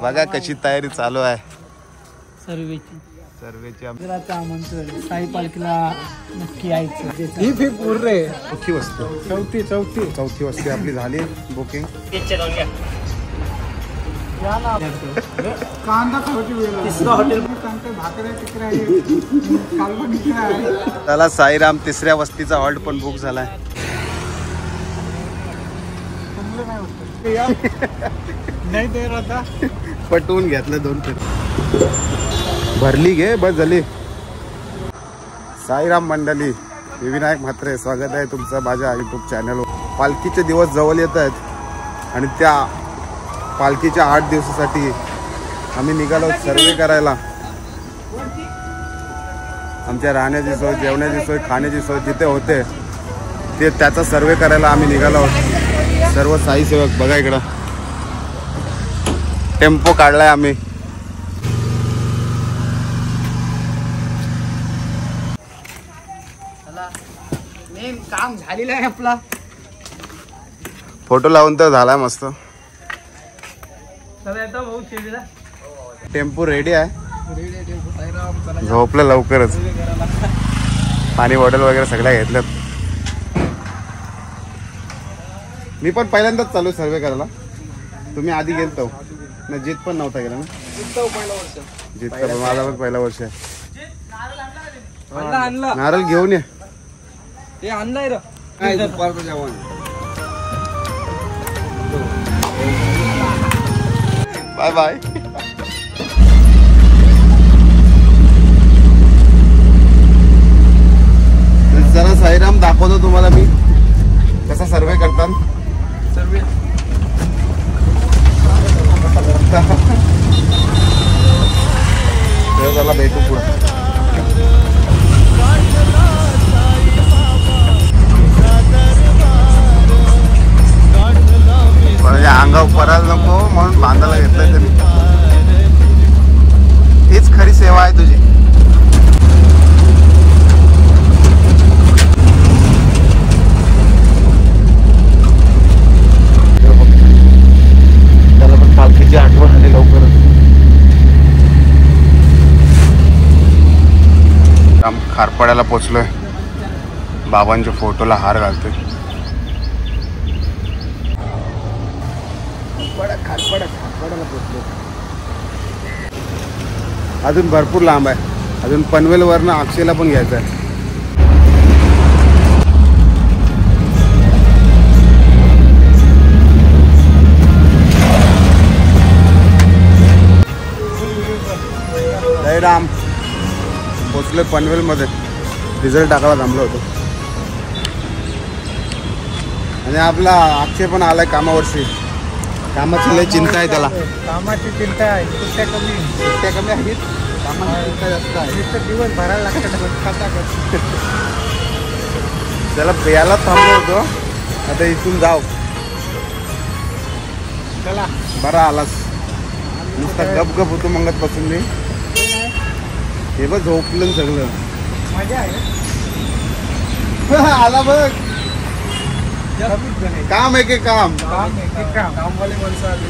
बघा कशी तयारी चालू आहे सर्वेची आमंत्रण साई पालखीला नक्की यायचं. ही फी पूर्ण चौथी वस्ती चौथी वस्ती आपली झाली बुकिंग. कांदा खावायची वेळ. तिसरा हॉटेल भाकऱ्या तिकऱ्या. त्याला साईराम तिसऱ्या वस्तीचा हॉल्ट पण बुक झालाय. नाही ते आता पटवून घेतलं 2 फेर भरली घे बस झाली. साईराम मंडळी, मी विनायक म्हात्रे, स्वागत आहे तुमचं माझ्या यूट्यूब चॅनलवर. पालखीचे दिवस जवळ येत आहेत आणि त्या पालखीच्या 8 दिवसासाठी आम्ही निघालो सर्वे करायला. आमच्या राहण्याची सोय, जेवण्याची सोय, खाण्याची सोय जिथे होते ते त्याचा सर्वे करायला आम्ही निघालो आहोत. सर्व साई सेवक बघा इकडं टेम्पो काढलाय आम्ही. काम झालेलं आहे आपला. फोटो लावून तर झालाय मस्त. टेम्पो रेडी आहे. झोपलं लवकरच. पाणी बॉटल वगैरे सगळ्या घेतल्यात. मी पण पहिल्यांदाच चालू सर्वे करायला. तुम्ही आधी गेलतो ना? जीत पण नव्हता गेला ना? जीत माझा पण पहिला वर्ष आहे. नारळ घेऊन ये. ते आणलाय रे जेवण. Bye bye. जरा साईराम दाखवतो तुम्हाला मी कसा सर्वे करतात. सर्वे त्याला भेटू पुढे. अंगावर परायला नको म्हणून बांधायला घेतलंय त्यांनी. हीच खरी सेवा आहे तुझी. त्याला पण पालखीची आठवण आली लवकरच. खारपाड्याला पोचलोय. बाबांच्या फोटोला हार घालतोय. खारपाड्याला पोचलो. अजून भरपूर लांब आहे. अजून पनवेलवरनं अक्षयला पण घ्यायचं आहे. जयराम पोचलोय पनवेलमध्ये. रिझल्ट टाकायला थांबलो होतो आणि आपला अक्षय पण आलाय कामावरशी. कामाची लय चिंता आहे त्याला. कामाची चिंता आहे. सुट्ट्या कमी आहेत. कामाची चिंता जास्त आहे. दिवस भरायला लागतात. त्याला प्यायला थांबलो होतो. आता इथून जाऊ. चला बरा आलास. नुसता गप गप होतो मंगत पासून मी. हे बघ झोपलं सगळं. मजा आहे. आला बघ. काम आहे की काम. कामवाले माणसं आले.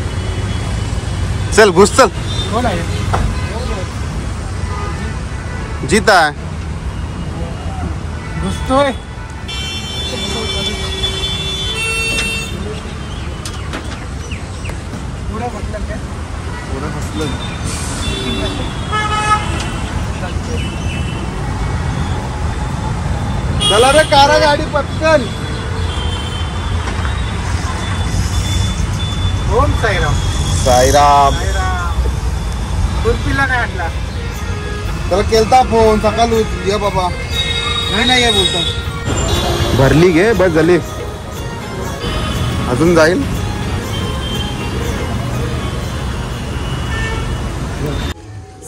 चल घुस चल. कोण आहे? जीत आहे. घुसतोय. चला रे कारा गाडी पटकन. ओम साईराम. साईराम. कुर्पीला नाही आणला. त्याला केलता फोन सकाळी. ये बाबा. नाही ये बोलतो. भरली घे बस झाली. अजून जाईल.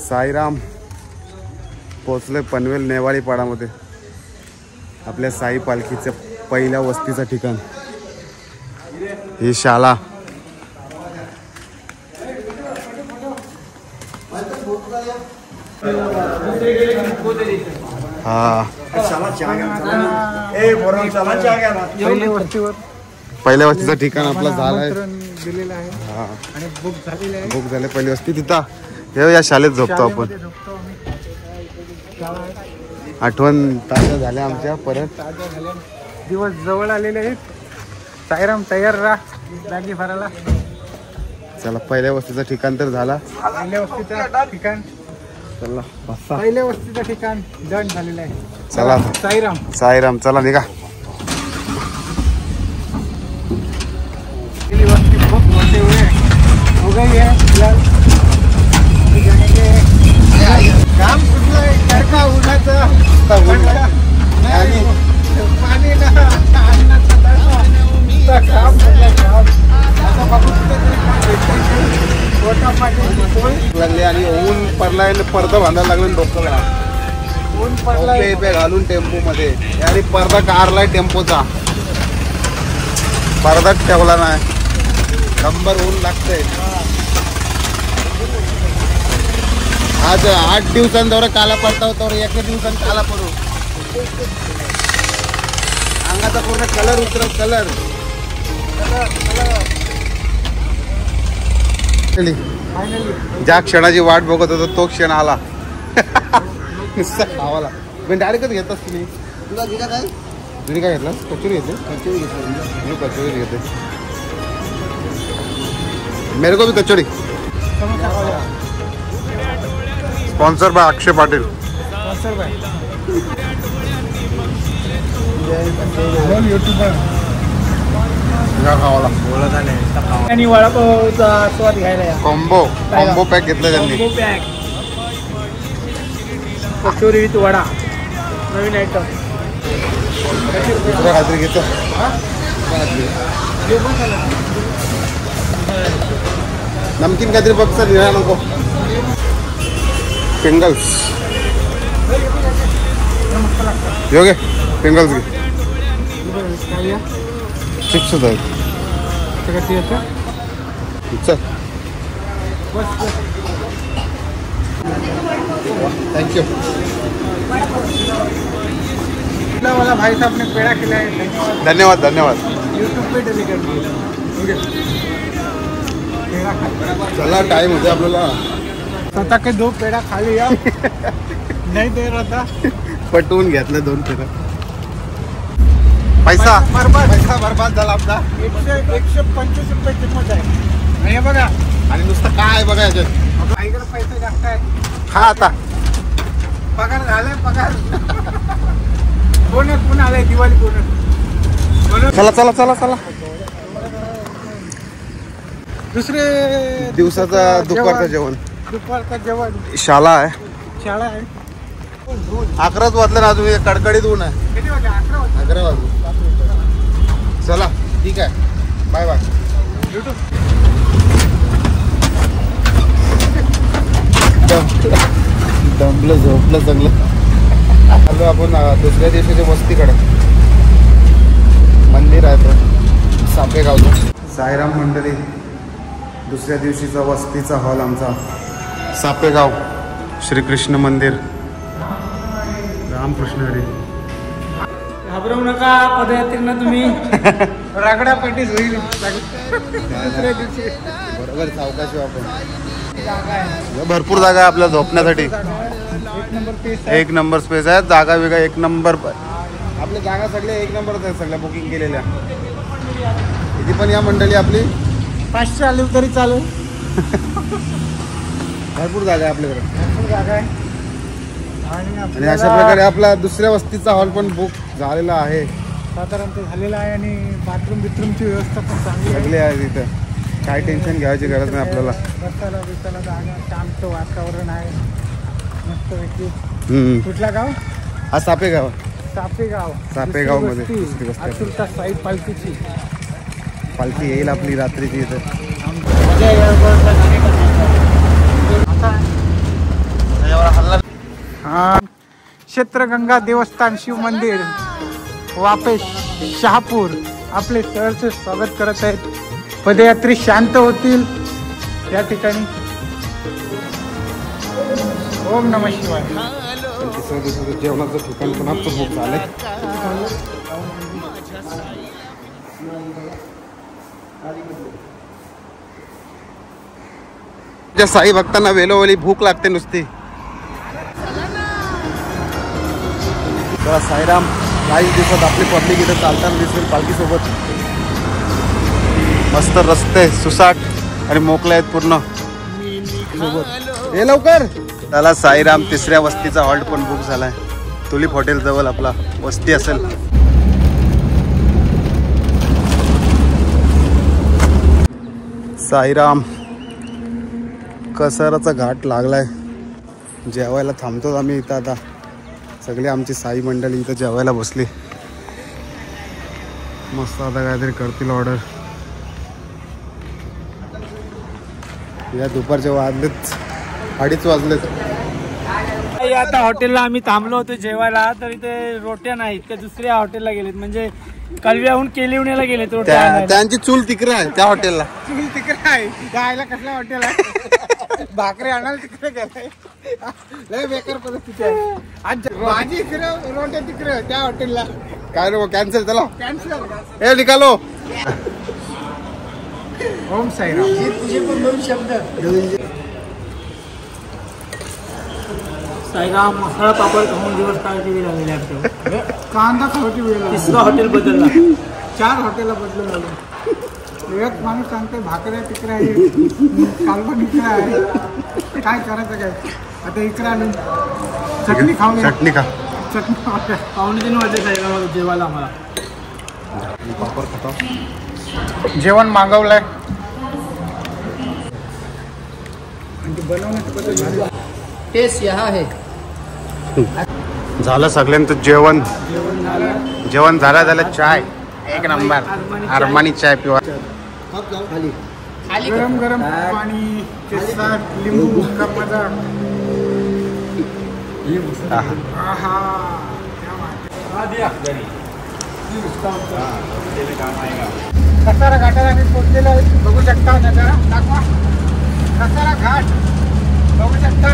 साईराम पोचले पनवेल नेवाळी पाडामध्ये. आपल्या साई पालखीच्या पहिल्या वस्तीचं ठिकाण. ही शाळा. हा पहिल्या वस्तीचं ठिकाण आपलं झालंय. दिलेला आहे हा आणि बुक झालेले आहे. बुक झाले पहिली वस्ती तिथं. हे या शाळेत झोपतो आपण. शाळेमध्ये झोपतो आम्ही. शाळा आहे. आठवण ताज्या झाल्या आमच्या परत. ताज्या झाल्या. दिवस जवळ आलेले आहेत. साईराम तयार राहा बॅगी भरायला. चला पहिल्या वस्तीचं ठिकाण तर झाला. पहिल्या वस्तीचं ठिकाण चला बसा. पहिल्या वस्तीचं ठिकाण डन झालेलं आहे. चला साईराम. साईराम चला निघा. पहली वस्ती बहुत मोटे हुए हो गई है फिलहाल. काम कुठलं आहे चरखा उन्हाचं पाणी ना अन्नाचं काम लागले आणि ऊन पडलाय पडदा बांधायला लागलं डोक्याला. ऊन पडलाय घालून टेम्पो मध्ये आणि पडदा कारलाय टेम्पोचा. पडदाच ठेवला नाही. नंबर ऊन लागतंय. आज 8 दिवसांवर काला पडता होता. 1 दिवसांत काला पडू. अंगाचा पूर्ण कलर उतरव. कलर ज्या क्षणाची वाट बघत होतो तो क्षण आला. नुसता खावाला पण डायरेक्टच घेतलास तुम्ही. तुम्ही काय घेतलं? कचोरी घेतली. मी कचोरी घेते. मेरे को भी कचोरी. Sponsor by Akshay Patil. YouTuber खावाला आणि वडापावचा स्वाद घ्यायला या. कॉम्बो पॅक घेतलं त्यांनी. कचोरी विथ वडा नवीन आयटम. दुसरं काहीतरी घेतो. नमकीन काहीतरी बघता दिला नको. पिंगल्स योगे पिंगल्स घे. चिप्स आहेत. चल थँक्यू. वाला भाई साहब ने पेड़ा खिलाया. धन्यवाद धन्यवाद. यूट्यूब पे डेलीकेट चला टाइम होते आपल्याला. स्वतः के 2 पेड़ा खा लिया. नहीं दे रहा था. पटवून घेतलं 2 पेढा. पैसा बरबाद झाला आपला. 125 रुपये किंमत आहे. आणि हे बघा आणि नुसतं काय बघा याच्यात. आईकडे पैसे जास्त आहेत. खा आता. पगार झालाय पगार. बोनस पण आलाय दिवाळी बोनस. चला चला चला चला. दुसरे दिवसाचा दुपारचं जेवण. दुपारचं जेवण. शाळा आहे. शाळा आहे. 11च वाजलं ना अजून. कडकडीत ऊन आहे. किती वाजले? 11 वाजले. चला ठीक आहे. Bye bye. दमलं झोपलं चांगलं. आलो आपण दुसऱ्या दिवशीच्या वस्तीकडे. मंदिर आहे तर सापेगावचं. साईराम मंडळी दुसऱ्या दिवशीचा वस्तीचा हॉल आमचा सापेगाव श्रीकृष्ण मंदिर. रामकृष्ण हरी. घाबरवू नका पदयात्रेनं तुम्ही. रागडा पेटीस होईल दुसऱ्या दिवशी. बरोबर सावकाशी आपण. जागा आहे. भरपूर जागा आहे आपल्याला झोपण्यासाठी. 1 नंबर पीस. 1 नंबर स्पेस आहे. जागा वेगळा 1 नंबर. आपल्या जागा सगळ्या 1 नंबरच आहेत. सगळ्या बुकिंग केलेल्या. किती पण या मंडळी आपली 500 आली तरी चालेल. भरपूर जागा आहे आपल्याकडे. भरपूर जागा आहे. आणि अशा प्रकारे आपला दुसऱ्या वस्तीचा हॉल पण बुक झालेला आहे. साधारणतः झालेला आहे. आणि बाथरूमची व्यवस्था पण चांगली सगळे आहे तिथं. काय टेन्शन घ्यायची गरज नाही आपल्याला. बसायला जागा. शांत वातावरण आहे मस्तपैकी. कुठला गाव? हा सापेगाव. सापेगाव. सापेगावमध्ये दुसरी दुसरी वस्ती. आतुरता साई पालखीची. पालखी येईल आपली रात्रीची इथं. क्षेत्रगंगा देवस्थान शिव मंदिर वापे शहापूर आपले सहर्ष स्वागत करत आहेत. पदयात्री शांत होतील या ठिकाणी. ओम नमः शिवाय. तिसऱ्या दिवसाचं जेवणाचं ठिकाण पण आमचं बुक झालंय. त्या साई भक्तांना वेलोवेळी भूक लागते नुसती. तर साईराम काही दिवसात आपली पब्लिक इथं चालताना दिसेल पालखीसोबत. मस्त रस्ते सुसाट आणि मोकळे आहेत पूर्ण. हे लवकर त्याला साईराम तिसऱ्या वस्तीचा हॉल्ट पण बुक झालाय. तुलिप हॉटेल जवळ आपला वस्ती असेल. साईराम कसाराचा घाट लागलाय. जेवायला थांबतो आम्ही इथं. आता सगळी आमची साई मंडळी इथं जेवायला बसली. मस्त आता काहीतरी करतील ऑर्डर. या दुपारच्या वाजलेत 2:30 वाजलेत. आता हॉटेलला आम्ही थांबलो होतो जेवायला. तर इथे रोट्या नाहीत, त्या दुसऱ्या हॉटेलला गेलेत. म्हणजे कलव्याहून केलिवण्याला गेलेत रोट्या. त्यांची चूल तिकडे आहे त्या हॉटेलला. चूल तिकडे आहे. जायला कसला हॉटेल आहे? भाकरी आणायला तिकडे गेलाय. लय बेकार परिस्थिती आहे. आज भाजी इकडे, रोट्या तिकडे त्या हॉटेलला. काय रे कॅन्सल. चला कॅन्सल. ए निकालो. ओम साईराम. तुझे पण 2 शब्द. साईराम मसाला पापड खाऊन दिवस काढायची वेळ लागली आमच्यावर. कांदा खावायची वेळ लागली. 3रा हॉटेल बदलला. 4 हॉटेलला बदलून लागलं. एक माणूस सांगते भाकऱ्या तिकडे आहे, कालवण इकडे आहे. काय करायचं काय आता? इकडे आलो चटणी खाऊन. चटणी खा. चटणी 2:45 वाजले साईराम जेवायला. आम्हाला पापड खाता. जेवण मागवलंय. बनवण्याची पद्धत झाली. टेस्ट यहाँ है. झालं सगळ्यांचं जेवण. जेवण झालं. चाय एक नंबर. अरमानी चाय पिवा. गरम गरम पाणी, लिंबू का मजा. कसारा घाटाला आम्ही पोहोचलेलो आहे. बघू शकता नजारा. दाखवा कसारा घाट बघू शकता.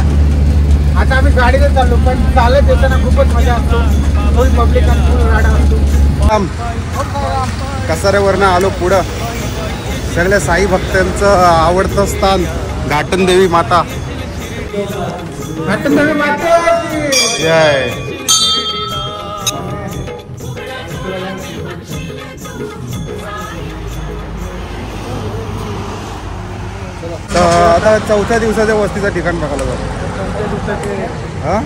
आता आम्ही गाडीने चाललो, पण चालत येताना खूपच मजा असतो. फुल पब्लिक आणि फुल गाडा असतो. कसाऱ्यावरनं आलो पुढं. सगळ्या साई भक्तांचं आवडतं स्थान घाटनदेवी माता. घाटनदेवी माता जय. आता 4थ्या दिवसाच्या वस्तीचं ठिकाण बघायला जातो. हा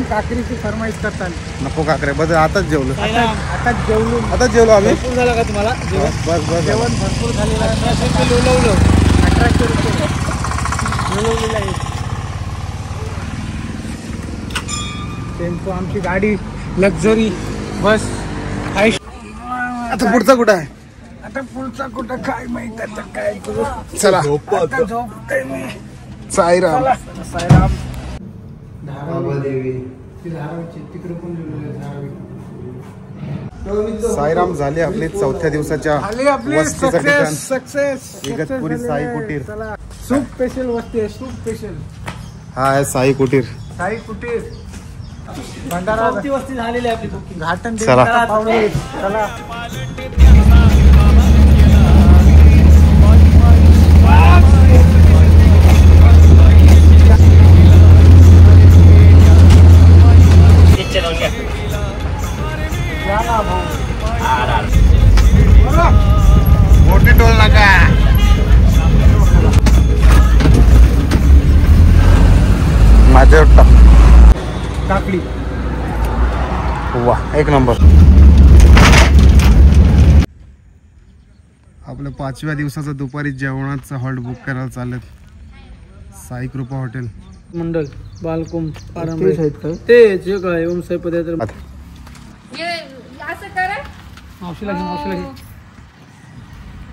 काकरीची फरमाईश करतात. नको काकरे बस. आताच जेवलो. आताच जेवलो आम्ही. भरपूर झाला का तुम्हाला? बस जेवण भरपूर झालेलं. 1800 रुपये लोलवलं. 1800 रुपये लोलवलेलं आहे. टेम्पो आमची गाडी लक्झरी बस. आता पुढचा कुठं आहे? आता पुढचा कुठं काय माहित. आता काय करू. चला झोपतोय मी. साईराम. साईराम. साईराम झाले आपली 4थ्या दिवसाच्या वस्तीचं ठिकाण. सक्सेस. इगतपुरी साई कुटीर. सूप स्पेशल वस्ती आहे. Soup special. हा आहे साई कुटीर. साई कुटीर भंडारा वस्ती झालेली आहे आपली बुकिंग. घाटन. चला. चला. मोठी टोल नाका. माझ्या टाकली. वा एक नंबर. आपलं 5व्या दिवसाचं दुपारी जेवणाचं हॉल्ट बुक करायला चालत. साई कृपा हॉटेल मंडल बालकुम ते जे काय ओम साई पदार्थ. मावशीला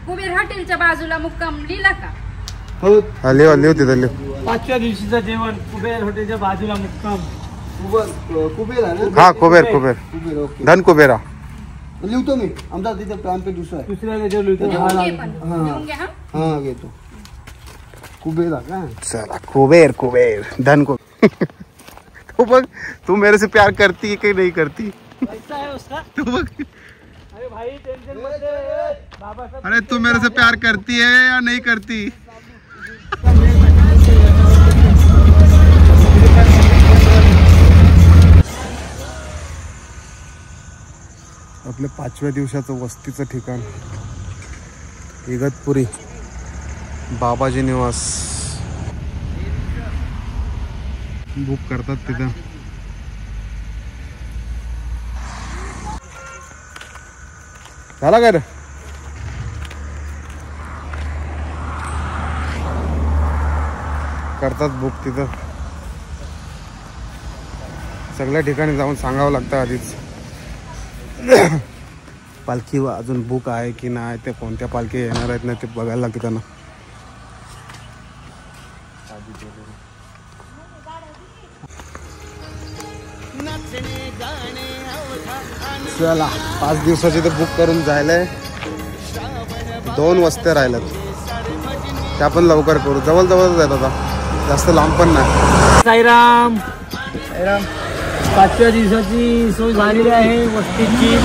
कुबेर हॉटेलच्या बाजूला मुक्काम लिहिला का? हो लिहू तिथं. 5व्या दिवशीचं जेवण कुबेर हॉटेलच्या बाजूला मुक्काम. कुबेर आहे ना? हा कुबेर. कुबेर ओके. धन कुबेरा लिहितो मी. आमचा तिथे प्लॅन पे दुसरा आहे. दुसऱ्या जेवलो लिहून घे हा. हा घेतो. कुबेर का? चला कुबेर धन कुबेर. तू बघ तू मेरे से प्यार करती है कि नहीं करती? तू बघ. अरे भाई टेंशन मत ले. अरे तू मेरे से प्यार करती है या नहीं करती? आपल्या 5व्या दिवसाचं वस्तीचं ठिकाण इगतपुरी बाबाजी निवास बुक करतात तिथं. झाला काय रे? करतात बुक तिथं. सगळ्या ठिकाणी जाऊन सांगावं लागतं आधीच पालखी अजून बुक आहे की नाही, ते कोणत्या पालखी येणार आहेत ना ते बघायला लागतं त्यांना. चला 5 दिवसाची तर बुक करून जायलंय. 2 वस्त्या राहिल्यात, त्या पण लवकर करू. जवळच आहेत आता, जास्त लांब पण नाही. साईराम साईराम. 5व्या दिवसाची सोय झालेली आहे वस्तीची.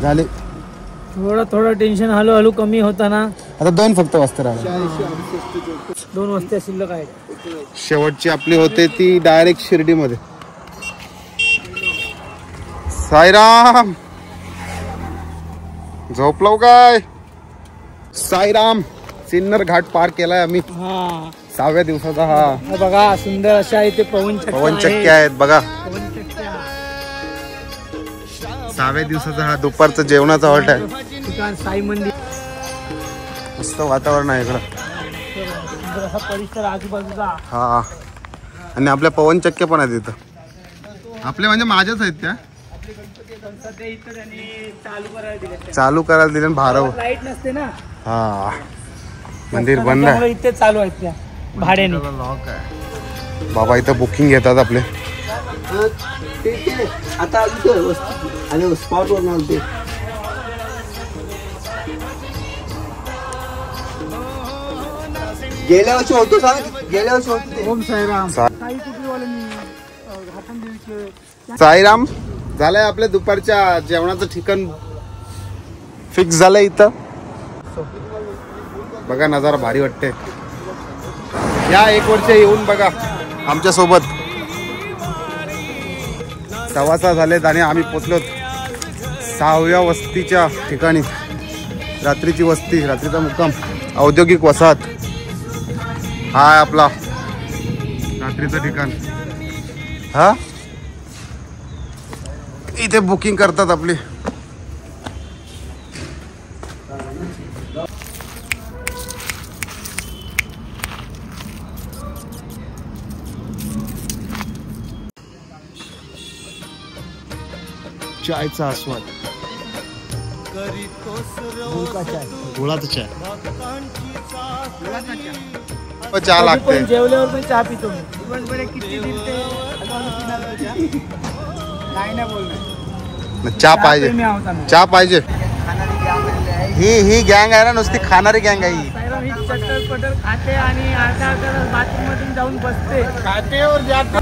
झाले थोडं टेन्शन हळूहळू कमी होताना. आता 2 फक्त वस्त्या राहिल्या. 2 वस्त्या शिल्लक आहेत. शेवटची आपली होते ती डायरेक्ट शिर्डीमध्ये. साईराम झोपलो काय? साईराम सिन्नर घाट पार केलाय आम्ही. 6व्या दिवसाचा. हा बघा सुंदर अशा इथे पवन चक्क्या आहेत बघा. 6व्या दिवसाचा हा दुपारचं जेवणाचा हॉल्ट आहे. ठिकाण साई मंदिर. मस्त वातावरण आहे इकडं. परिसर आजूबाजूचा. हा आणि आपल्या पवन चक्क्या पण आहेत इथं. आपल्या म्हणजे माझ्याच आहेत त्या. चालू करायला दिले भाराव. लाईट नसते ना. हा मंदिर बंद आहे. इथे चालू आहेत त्या भाड्याने. लॉक आहे बाबा. इथं बुकिंग घेतात आपले. आता आणि स्पॉट वर नव्हते. गेल्या वर्षी होतो गेल्या वर्षी होतो. ओम साईराम. साईराम झालंय. आपल्या दुपारच्या जेवणाचं ठिकाण फिक्स झालंय इथं. बघा नजारा भारी वाटते. या 1 वर्ष येऊन बघा आमच्या सोबत. 6:15 झालेत आणि आम्ही पोचलो 6व्या वस्तीच्या ठिकाणी. रात्रीची वस्ती, रात्रीचा मुक्काम, औद्योगिक वसाहत. हा आपला रात्रीचं ठिकाण. हा इथे बुकिंग करतात आपली. चायचा आस्वाद. गुळाचा चाय. चहा लागते. जेवल्यावर पण चहा पितो. किती नाही बोलणार. चहा पाहिजे. चहा पाहिजे. ही गँग आहे ना, नुसती खाणारी गँग आहे ही. चटर पटर खाते आणि आता बाथरूम मधून जाऊन बसते. खाते और जाते.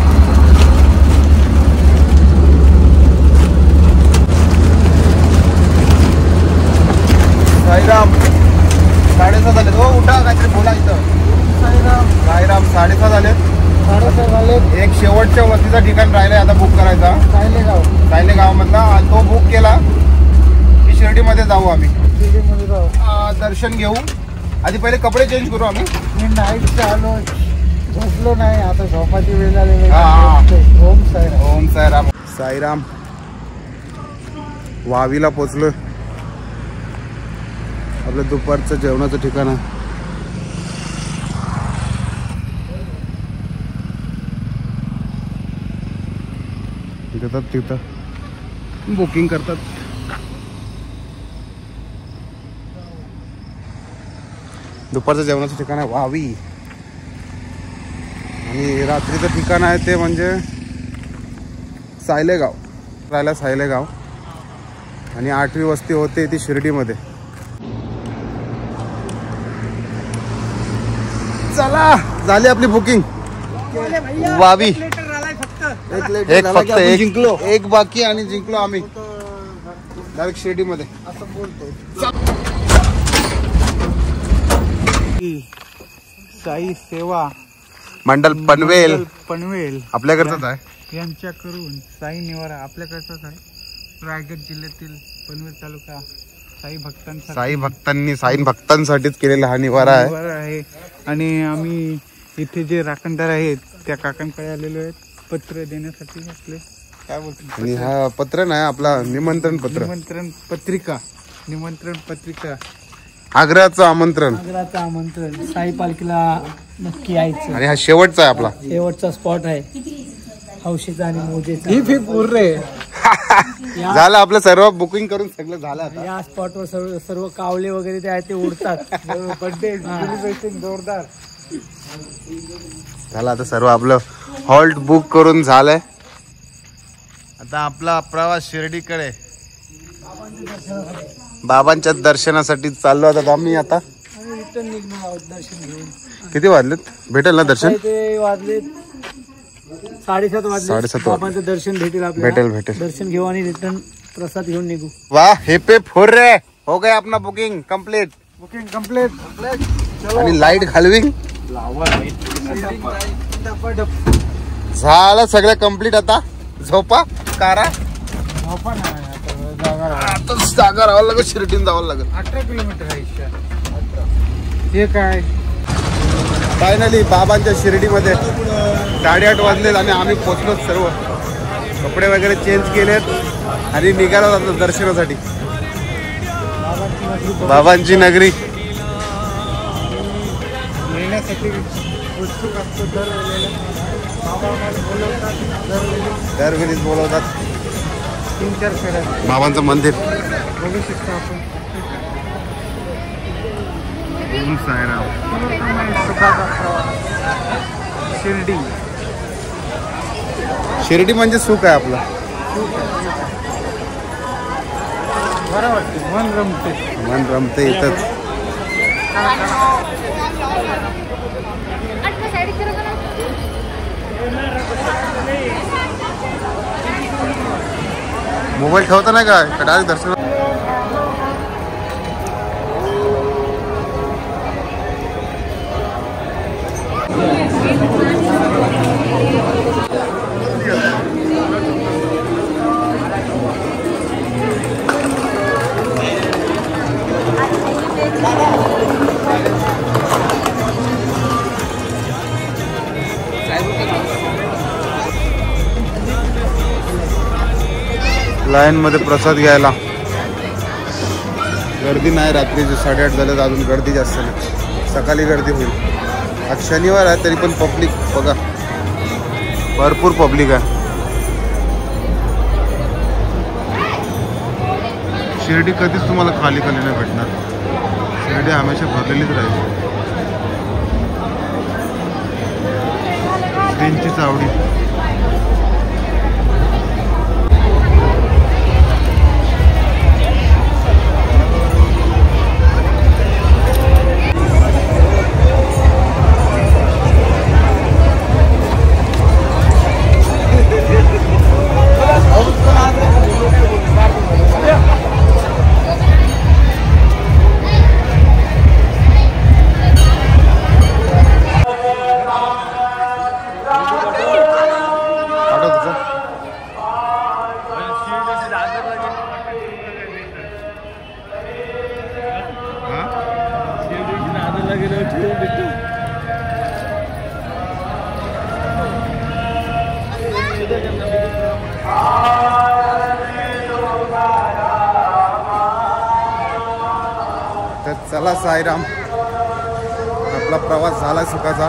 साईराम 6:30 झाले. हो उठा काहीतरी बोला इथं. साईराम 6:30 झालेत. एक शेवटच्या वस्तीचा ठिकाण राहिलंय आता बुक करायचा. सायलेगाव मधला. तो बुक केला की शिर्डीमध्ये जाऊ आम्ही. दर्शन घेऊ. आधी पहिले कपडे चेंज करू आम्ही. नाईट चालू झोपलो नाही. आता झोपाची वेळ झालेली. ओम साईराम. ओम साईराम. साईराम वावीला पोचलो. आपलं दुपारचं जेवणाचं ठिकाण आहे. तिथं बुकिंग करतात. दुपारचं जेवणाचं ठिकाण आहे वावी. आणि रात्रीचं ठिकाण आहे ते म्हणजे सायलेगाव. राहिला सायलेगाव. आणि 8वी वस्ती होते ती शिर्डीमध्ये. चला झाली आपली बुकिंग. वावी एक फक्त जिंकलो. एक बाकी आणि जिंकलो आम्ही डायरेक्ट शिर्डीमध्ये. असं बोलतो. साई सेवा मंडल पनवेल पनवेल आपल्याकडचंच आहे. यांच्याकडून साई निवारा आपल्याकडचाच आहे. रायगड जिल्ह्यातील पनवेल तालुका साई भक्तांसाठीच केलेला हा निवारा आहे. आणि आम्ही इथे जे राखणदार आहेत त्या काकांकडे आलेलो आहेत पत्र देण्यासाठी. आपले काय बोलतो, आणि हा पत्र नाही आपला निमंत्रण पत्रिका आग्र्याचं आमंत्रण साई पालखीला नक्की यायचं. आणि हा शेवटचा आहे आपला शेवटचा स्पॉट आहे हौशीचा आणि मोजेचा. ही फी पूर्ण झालं आपलं सर्व बुकिंग करून सगळं झालं आता. या स्पॉटवर सर्व कावले वगैरे ते आहे ते उडतात. बर्थडे जोरदार झालं आता सर्व आपलं हॉल्ट बुक करून झालंय. आता आपला प्रवास शिर्डीकडे बाबांच्या दर्शनासाठी चाललो आता आम्ही. आता रिटर्न निघणार आहोत दर्शन घेऊन. किती वाजलेत भेटेल ना दर्शन? ते वाजले 7:30 वाजले. बाबांचं दर्शन भेटेल आपल्याला. भेटेल दर्शन घेऊ आणि रिटर्न प्रसाद घेऊन निघू. वाह हे पे फोर रे हो गया अपना बुकिंग कंप्लीट. आणि लाईट घालविंग झालं सगळं कंप्लीट. आता झोपा कारा जागा राहावं लागेल. शिर्डीन जावं लागेल. 18 किलोमीटर आहे. हे काय फायनली बाबांच्या शिर्डीमध्ये 8:30 वाजलेत आणि आम्ही पोचलो. सर्व कपडे वगैरे चेंज केलेत आणि निघालो आता दर्शनासाठी. बाबांची नगरी येण्यासाठी उत्सुक असतो. दरवेळीच बोलवतात. 3-4 फेऱ्या बाबांचं मंदिर बघू शकतो आपण. शिर्डी म्हणजे सुख आहे आपलं. बरं वाटतं. मन रमते इथंच. मोबाईल ठेवता नाही का डायरेक्ट दर्शन. लाईन मध्ये प्रसाद घ्यायला गर्दी नाही. रात्रीचे 8:30 झाले अजून गर्दी जास्त नाही. सकाळी गर्दी होईल. आज शनिवार आहे तरी पण पब्लिक बघा भरपूर पब्लिक आहे. शिर्डी कधीच तुम्हाला खाली नाही भेटणार. शिर्डी हमेशा भरलेलीच राहील. त्यांची चावडी तर चला साईराम आपला प्रवास झाला सुखाचा.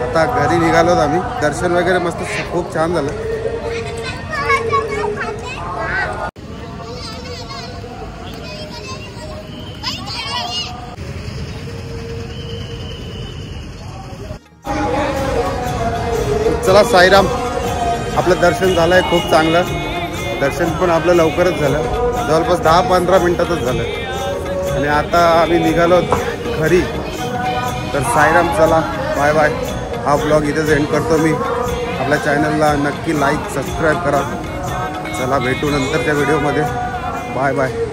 आता घरी निघालोत आम्ही. दर्शन वगैरे मस्त खूप छान झालं. चला साईराम आपलं दर्शन झालंय खूप चांगलं. दर्शन पण आपलं लवकरच झालं. जवळपास 10-15 मिनिटातच झालं. आणि आता आम्ही निघालो घरी. तर साईराम चला बाय बाय. हा ब्लॉग इथेच एंड करतो मी. आपल्या चॅनलला नक्की लाईक सबस्क्राईब करा. चला भेटू नंतरच्या व्हिडिओमध्ये. Bye bye.